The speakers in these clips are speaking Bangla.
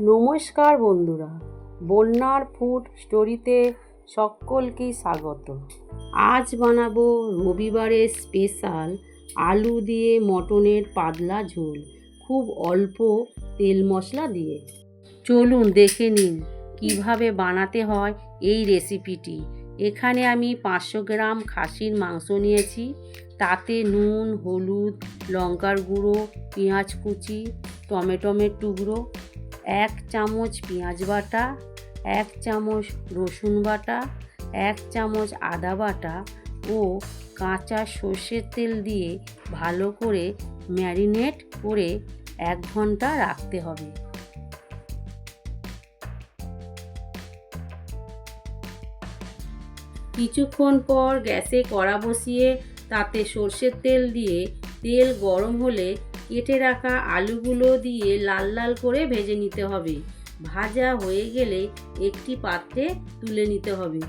নমস্কার বন্ধুরা, বন্যার ফুড স্টোরিতে সকলকেই স্বাগত। আজ বানাবো রবিবারের স্পেশাল আলু দিয়ে মটনের পাতলা ঝোল, খুব অল্প তেল মশলা দিয়ে। চলুন দেখে নিন কিভাবে বানাতে হয় এই রেসিপিটি। এখানে আমি 500 গ্রাম খাসির মাংস নিয়েছি। তাতে নুন, হলুদ, লঙ্কার গুঁড়ো, পেঁয়াজ কুচি, টমেটোর টুকরো, 1 চামচ পেঁয়াজ বাটা, 1 চামচ রসুন বাটা, 1 চামচ আদা বাটা ও কাঁচা সর্ষের তেল দিয়ে ভালো করে ম্যারিনেট করে 1 ঘন্টা রাখতে হবে। কিছুক্ষণ পর গ্যাসে কড়া বসিয়ে তাতে সর্ষের তেল দিয়ে তেল গরম হলে কেটে রাখা আলুগুলো দিয়ে লাল লাল করে ভেজে নিতে হবে। ভাজা হয়ে গেলে একটি পাত্রে তুলে নিতে হবে।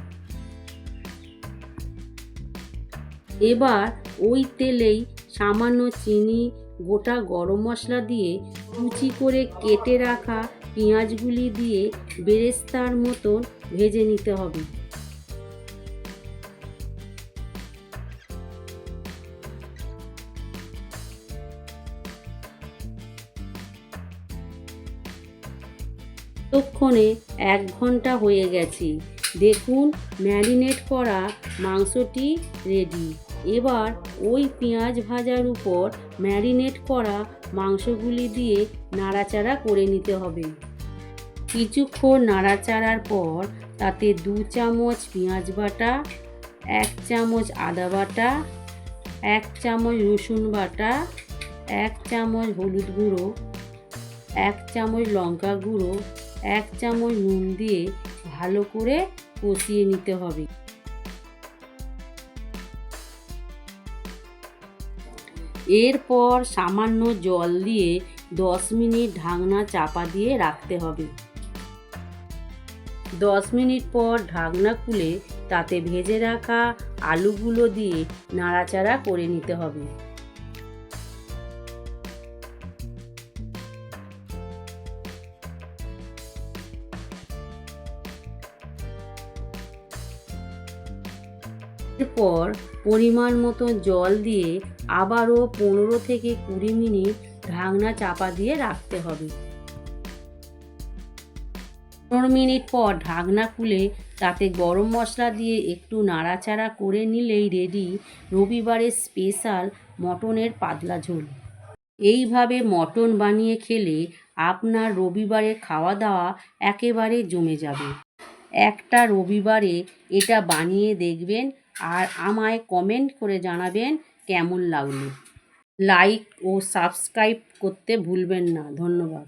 এবার ওই তেলেই সামান্য চিনি, গোটা গরম মশলা দিয়ে কুচি করে কেটে রাখা পেঁয়াজগুলি দিয়ে বেরেস্তার মতন ভেজে নিতে হবে। ততক্ষণে 1 ঘন্টা হয়ে গেছে। দেখুন ম্যারিনেট করা মাংসটি রেডি। এবার ওই পেঁয়াজ ভাজার উপর ম্যারিনেট করা মাংসগুলি দিয়ে নাড়াচাড়া করে নিতে হবে। কিছুক্ষণ নাড়াচাড়ার পর তাতে 2 চামচ পেঁয়াজ বাটা, 1 চামচ আদা বাটা, 1 চামচ রসুন বাটা, 1 চামচ হলুদ গুঁড়ো, 1 চামচ লঙ্কা গুঁড়ো, 1 চামচ নুন দিয়ে ভালো করে কষিয়ে নিতে হবে। এরপর সামান্য জল দিয়ে 10 মিনিট ঢাকনা চাপা দিয়ে রাখতে হবে। 10 মিনিট পর ঢাকনা খুলে তাতে ভেজে রাখা আলুগুলো দিয়ে নাড়াচাড়া করে নিতে হবে। এরপর পরিমাণ মতো জল দিয়ে আবারও 15 থেকে 20 মিনিট ঢাকনা চাপা দিয়ে রাখতে হবে। 15 মিনিট পর ঢাকনা খুলে তাতে গরম মশলা দিয়ে একটু নাড়াচাড়া করে নিলেই রেডি রবিবারের স্পেশাল মটনের পাতলা ঝোল। এইভাবে মটন বানিয়ে খেলে আপনার রবিবারের খাওয়া দাওয়া একেবারে জমে যাবে। একটা রবিবারে এটা বানিয়ে দেখবেন আর আমায় কমেন্ট করে জানাবেন কেমন লাগলো। লাইক ও সাবস্ক্রাইব করতে ভুলবেন না। ধন্যবাদ।